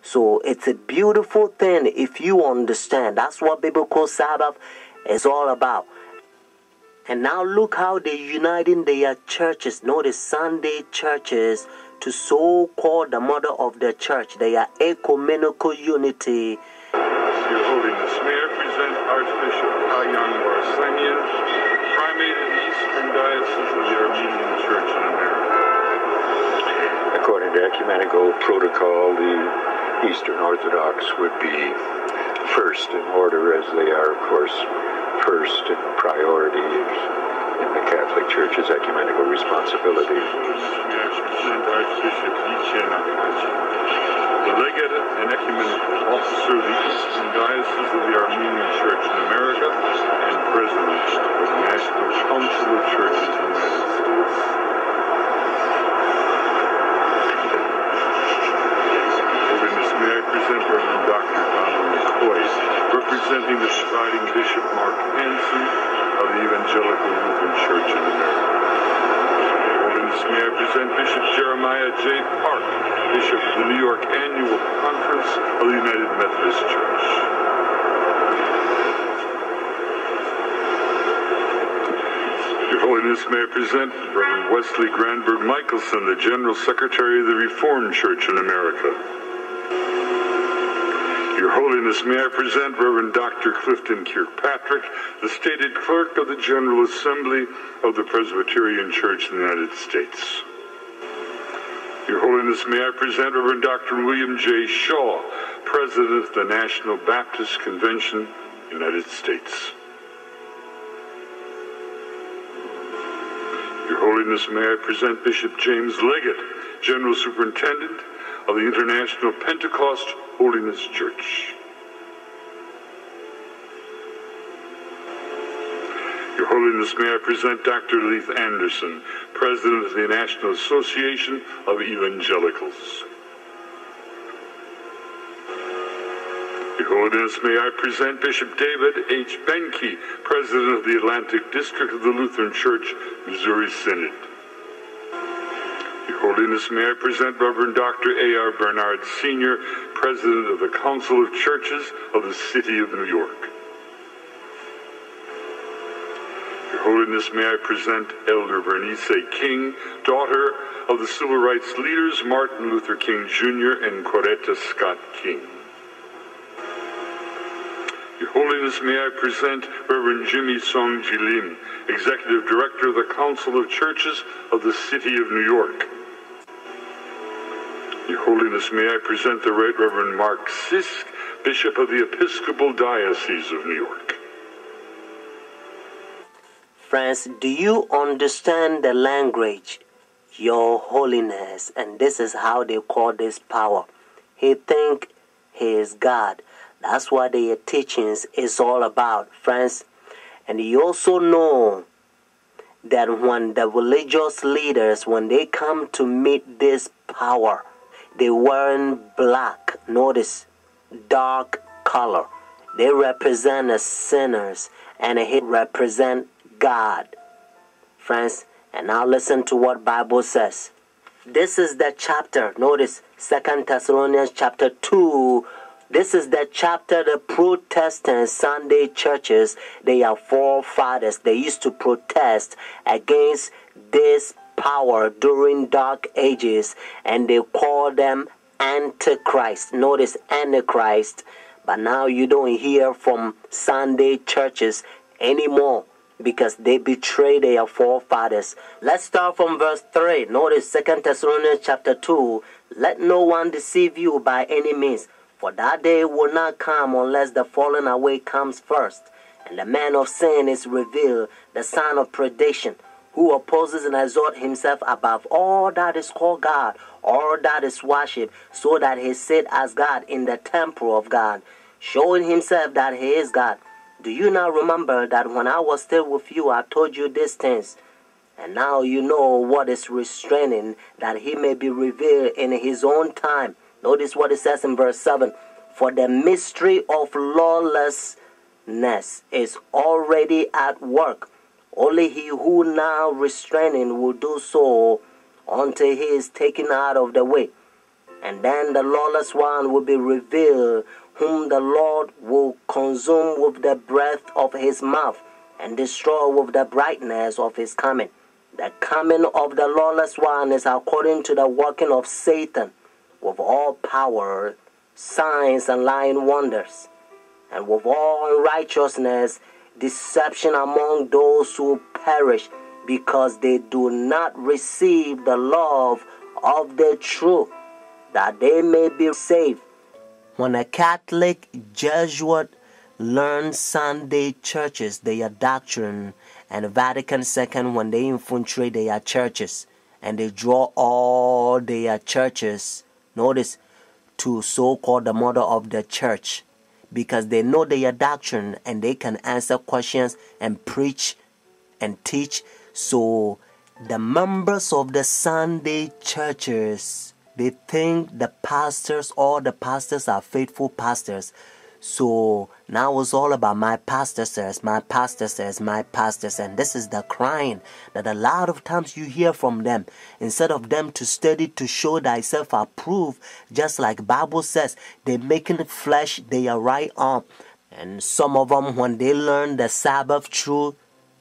So it's a beautiful thing if you understand. That's what Biblical Sabbath is all about. And now look how they're uniting their churches. Notice Sunday churches to so-called the mother of the church. They are ecumenical unity. Your Holiness, may I present Archbishop Kayan Barsamian, Primate of the Eastern Diocese of the Armenian Church in America. According to ecumenical protocol, the Eastern Orthodox would be first in order, as they are, of course, first in priority in the Catholic Church's ecumenical responsibility. May I present Archbishop Yiche Nakachi, the legate and ecumenical officer of the Eastern Diocese of the Armenian Church in America and president of the National Council of Churches in the United States. Holiness, may I present Reverend Dr. Donald McCoy, representing the presiding Bishop Mark Hansen of the Evangelical Lutheran Church in America. Holiness, may I present Bishop Jeremiah J. Park, Bishop of the New York Annual Conference of the United Methodist Church. Your Holiness, may I present Reverend Wesley Granberg Michelson, the General Secretary of the Reformed Church in America. Your Holiness, may I present Reverend Dr. Clifton Kirkpatrick, the stated clerk of the General Assembly of the Presbyterian Church in the United States. Your Holiness, may I present Reverend Dr. William J. Shaw, President of the National Baptist Convention, United States. Your Holiness, may I present Bishop James Leggett, General Superintendent of the International Pentecost Holiness Church. Your Holiness, may I present Dr. Leith Anderson, President of the National Association of Evangelicals. Your Holiness, may I present Bishop David H. Benke, President of the Atlantic District of the Lutheran Church, Missouri Synod. Your Holiness, may I present Reverend Dr. A.R. Bernard Sr., President of the Council of Churches of the City of New York. Your Holiness, may I present Elder Bernice King, daughter of the civil rights leaders Martin Luther King Jr. and Coretta Scott King. Your Holiness, may I present Reverend Jimmy Song Ji Lim, Executive Director of the Council of Churches of the City of New York. Your Holiness, may I present the Right Reverend Mark Sisk, Bishop of the Episcopal Diocese of New York. Friends, do you understand the language? Your Holiness, and this is how they call this power. He think he is God. That's what their teachings is all about, friends. And you also know that when the religious leaders, when they come to meet this power, they wearing black. Notice, dark color. They represent the sinners, and he represent God, friends. And now listen to what Bible says. This is the chapter. Notice 2 Thessalonians chapter 2. This is the chapter the Protestant Sunday churches, they are forefathers. They used to protest against this power during dark ages, and they call them Antichrist. Notice Antichrist. But now you don't hear from Sunday churches anymore because they betray their forefathers. Let's start from verse 3. Notice 2 Thessalonians chapter 2. Let no one deceive you by any means, for that day will not come unless the falling away comes first, and the man of sin is revealed, the son of perdition, who opposes and exalts himself above all that is called God, all that is worshipped, so that he sit as God in the temple of God, showing himself that he is God. Do you not remember that when I was still with you, I told you these things? And now you know what is restraining, that he may be revealed in his own time. Notice what it says in verse 7. For the mystery of lawlessness is already at work. Only he who now restraining will do so until he is taken out of the way. And then the lawless one will be revealed, whom the Lord will consume with the breath of his mouth and destroy with the brightness of his coming. The coming of the lawless one is according to the working of Satan with all power, signs, and lying wonders, and with all unrighteousness, deception among those who perish, because they do not receive the love of the truth, that they may be saved. When a Catholic Jesuit learns Sunday churches, their doctrine, and Vatican II, when they infiltrate their churches, and they draw all their churches, notice, to so-called the mother of the church, because they know their doctrine and they can answer questions and preach and teach. So the members of the Sunday churches, they think the pastors, all the pastors are faithful pastors. So now it's all about my pastor says, my pastor says, my pastor says. And this is the crying that a lot of times you hear from them. Instead of them to study to show thyself approved, just like Bible says, they making flesh their right arm. And some of them, when they learn the Sabbath truth,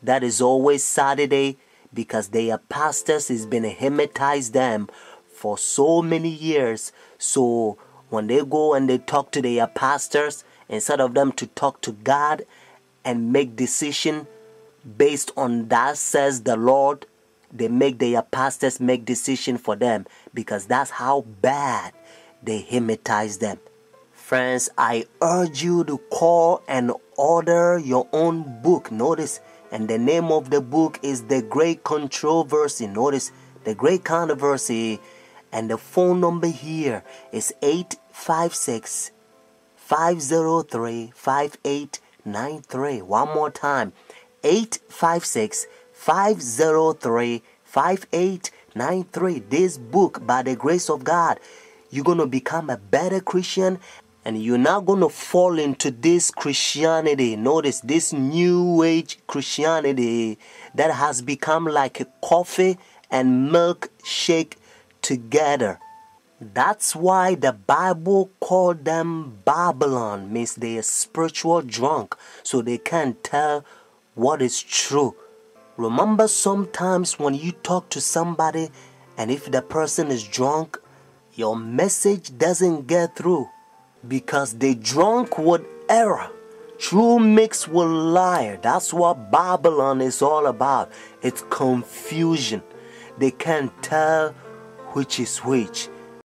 that is always Saturday, because their pastors has been hypnotized them for so many years. So when they go and they talk to their pastors, instead of them to talk to God and make decision based on that says the Lord, they make their pastors make decision for them, because that's how bad they hypnotize them. Friends, I urge you to call and order your own book. Notice, and the name of the book is The Great Controversy. Notice, The Great Controversy. And the phone number here is 856-503-5893. One more time, 856-503-5893. This book, by the grace of God, you're going to become a better Christian, and you're not going to fall into this Christianity. Notice, this new age Christianity that has become like a coffee and milkshake together. That's why the Bible called them Babylon, means they are spiritual drunk, so they can't tell what is true. Remember, sometimes when you talk to somebody and if the person is drunk, your message doesn't get through, because they drunk with error, true mixed with liar. That's what Babylon is all about. It's confusion. They can't tell which is which.